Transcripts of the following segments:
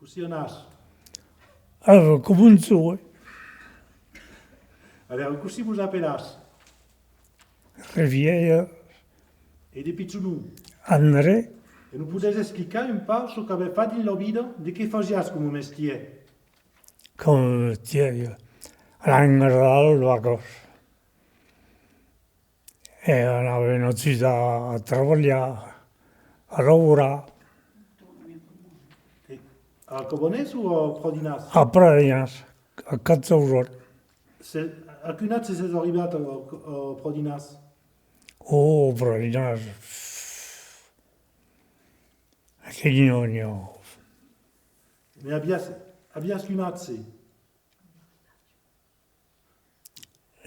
Così nasce. Come un suo, Alors, così vous appellas. Riviera, Et des pitchounou. André, Et nous pouvez expliquer un peu ce qu'avait fait dans la vida, de che facias come mestiere. come tieni, l'angolo, la cosa. E avevano già a lavorare, a lavorare, A Cobonès ou a Prodinas? a Pradinas, a Cazzauro, A quelle date siete arrivati a Prodinas? o Pradinas, che non ho. Mais abbias qu'une date, c'est.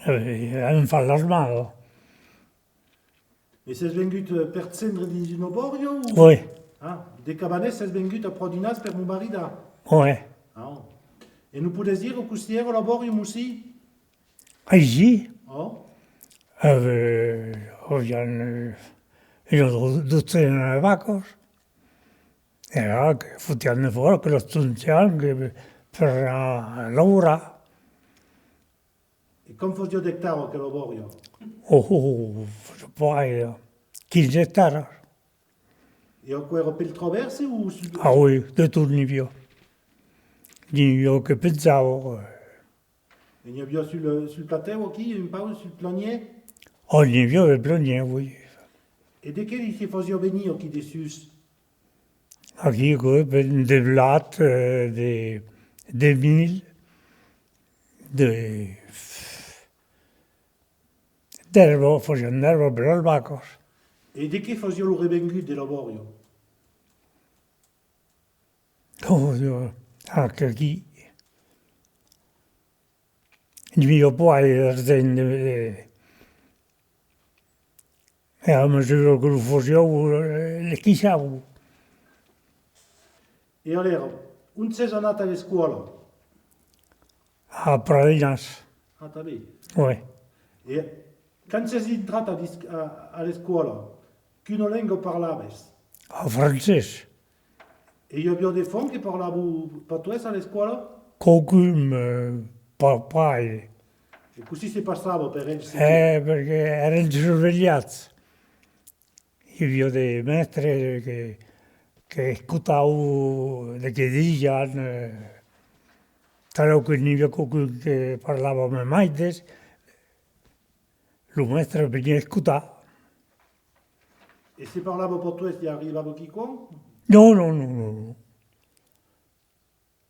Non fa l'armato. Et c'est venu per centre di Ginoborio? Oui, Ah, de Cabanès, c'est venu a Prodinas per mon marida? oui. Ah. Et nous pouvez dire au coustière au laborium aussi? Ici, Oh. abbiamo tutte le vacche, e anche fottiamo fuori che lo studiamo per lavorare. Et comme faisio d'hectare che laborio? Poi 15 ettari. Et a quoi per il traverse ou? Ah oui, de turni più. Io che pensavo, Et il y a bien sur le plateau qui, un peu sur le planier? ogni più del planier, oui. Et de quel il faisio venir qui dessus? Aquí de blat, de mil, d'erba, facevano d'erba per le vacche. Et de che faisio lo revengu de laborio? Anche qui, il mio padre attende, e a misura che lo facevo, le chissavo. Et alors, un sei andato alla scuola? A Pradinas, Ah, t'as vu. oui. Et quand sei entrato alla scuola, che lingua parlavi? A francese, E io abbiamo dei fonti che parlavo portoghese alla scuola? qualcuno, papai, E così si passava per il perché era in sorveglianza. Io dei maestri che ascoltavo le che dicevano, tra quelli che parlavano mai, lo maestro veniva a ascoltare. E se parlavo portoghese ti arrivava chi qua? No, no, no, no,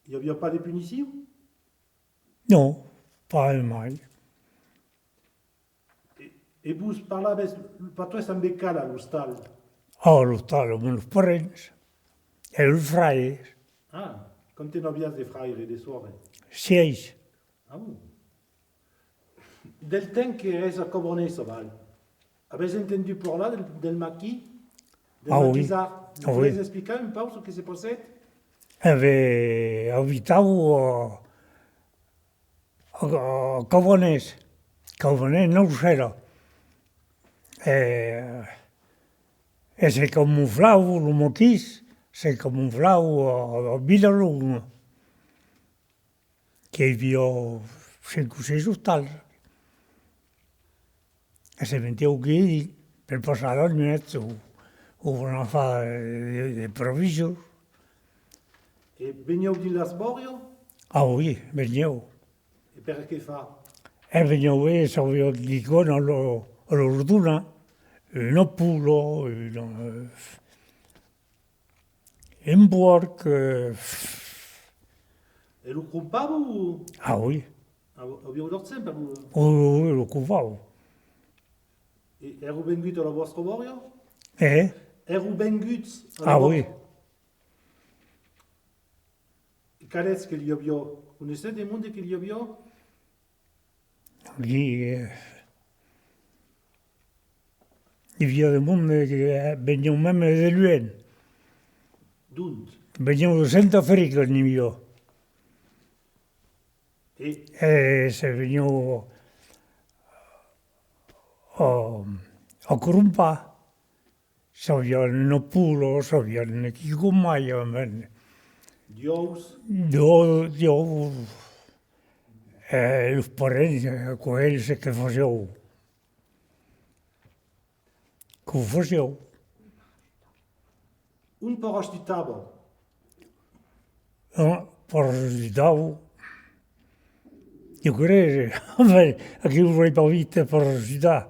Il n'y avait pas de punition? no, poi mai. E vous parlavate portoghese in beccata allo stallo? Oh, lo stavo con i parenti e il frate, Ah, quand tu n'avias des frères et des sœurs. 6. Ah bon. Del temps che eri a Cobonès, Val, avete entendu parler del maquis? Del Ah oui. maquisard? Ah Vous pouvez oui. expliquer un peu ce qui s'est passé? Abitavo a Cavonese, Cavonese non c'era. E si camuflava lo mochis, si camuflava a Bilalunga, che havia 5 o 6 hostals. E si metteva qui per passare la notte o una fare di provviso. E venivo di Lasborio? Ah oui, venivo. E per che fa? E venivo e sapevo di con all'orduna, un pulo, un porc. E lo compavo o? Ah oui, Abbiamo dato sempre? lo cuvavo. E ero venduto alla vostra Borio? Eh? Ero venduto alla Ah vostra? oui. E cadets che gli abbiamo? Conoscete il mondo che gli abbiamo? Lì di via del mondo che venivo memme dell'UN, D'unt. venivo senza frigo il mio. E E se venivo a Curumpa, sapevano il pulo, sapevano chi commaia. Di ous. Eu, os parentes, com eles é que faziam, que o faziam. Un porroche du tabo. Para ajudar, eu creio, mas aquilo foi para vista para ajudar.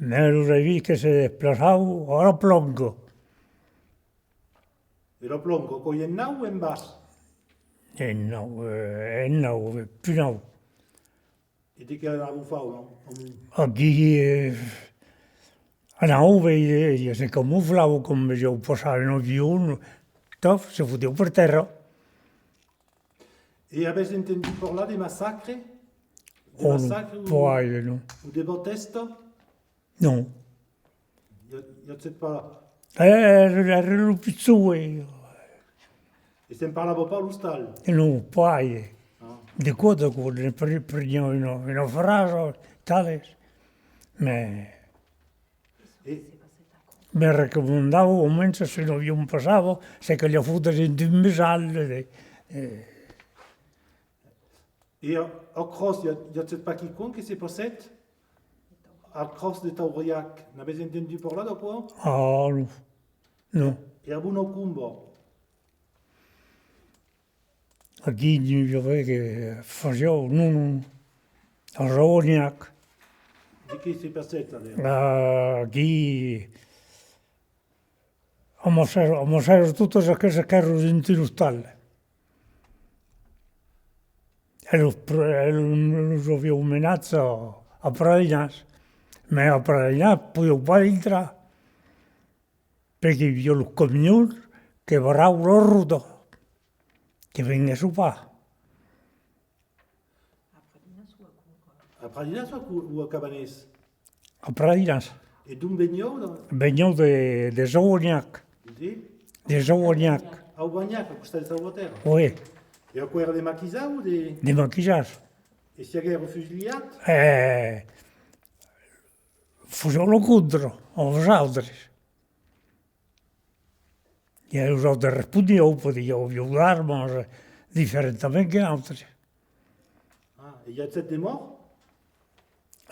Mas eu já vi que se desplaçava, ora plongo. E lo plonco con en nau o en bas. E não, più não. E di che avevo fatto, no? Aqui, não, veio, se camuflava como eu passava no avião, então, se fodeu por terra. E avete entendu parlar des massacres? Des Ou massacres poi, não. ou des protestes? Não. Je ne sais pas. Era o pizzue, E se ne parlava pas l'ustal. não, pai. Ah. De coda, prendiamo una frase, tales. Me E, raccomandavo, almeno se non io passavo, se che le foto in un mesalle. et au cross, il y a peut-être pas quiconque qui s'est passé. Au cross de Tauriac, n'avez entendu parler de quoi? Ah, no, no. E a Buno Cumbo. Aqui io vedo che facevo, non, a Rovaniak, Di che si è passata lì? aqui, a mostrare tutte le cose che erano in Tirustale. E lo avevo menato a Pradinas, ma a Pradinas poi ho pas entrare, perché io lo camion che varrà un rudo, che venga su qua. A Pradinas ou a Cabanès? A Pradinas, E d'un begno? vengo de Zovoniak, Di? de Zovoniak, A Ubagnac, a costar de Salvaterra. oui, E a quoi era de maquisa ou de... de maquillage. E si era fusiliat? Facevano contro, aos altres. E os outros respondiam, podiam violar, mas diferentemente que outros. Ah, e il y a peut-être des morts?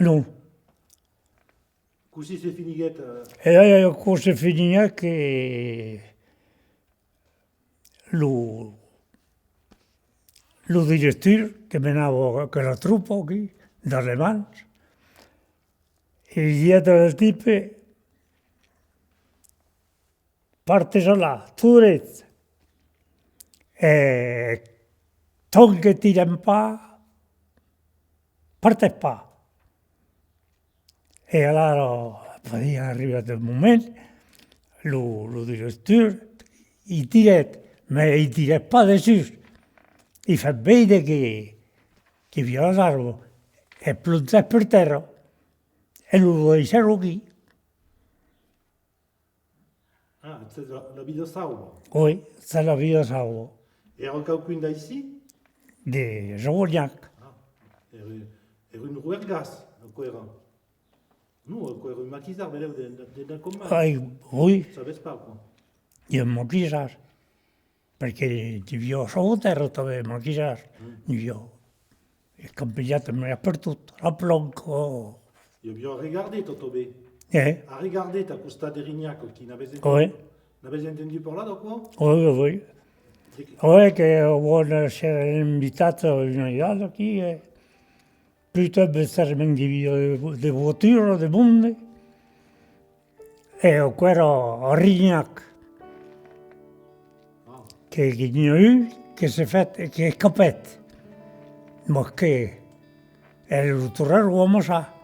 Não. Così si finiguet... E a cosa finia che lo direttore che menava quella truppa qui, dalle mani, e dietro del tipo parte là, tu dritto, e togli tira un po', parte qua. E allora, poi è arrivato il momento, lo direttore, il diretto, ma il diretto pas dessus, il fa vedere che via l'arbo è plonzato per terra e lo lasciano qui. Ah, c'est la vie de Sauvo. Poi, sta la via salvo, E era qualcuno da ici? di Zovoniak. Ah, era un ruergas, a quoi era? Non, a quoi era un maquisard, mais là, d'un commun. Oui, Savais pas, quoi. io maquillage, perché ti via solo terra, dove maquillage, io, e cambiato me dappertutto, a Plonco, Il a bien regardé, Totobé. eh? A regarder, t'as Costa de Rignac, qui n'avait Oui, entendu parler de quoi? oui. Oui, che vuole essere invitato in Italia qui, plutôt essere di voiture, di mondi, e quello a Rignac, Ah, che che si è fatto, che è capito, ma che è il tornare uomo sa.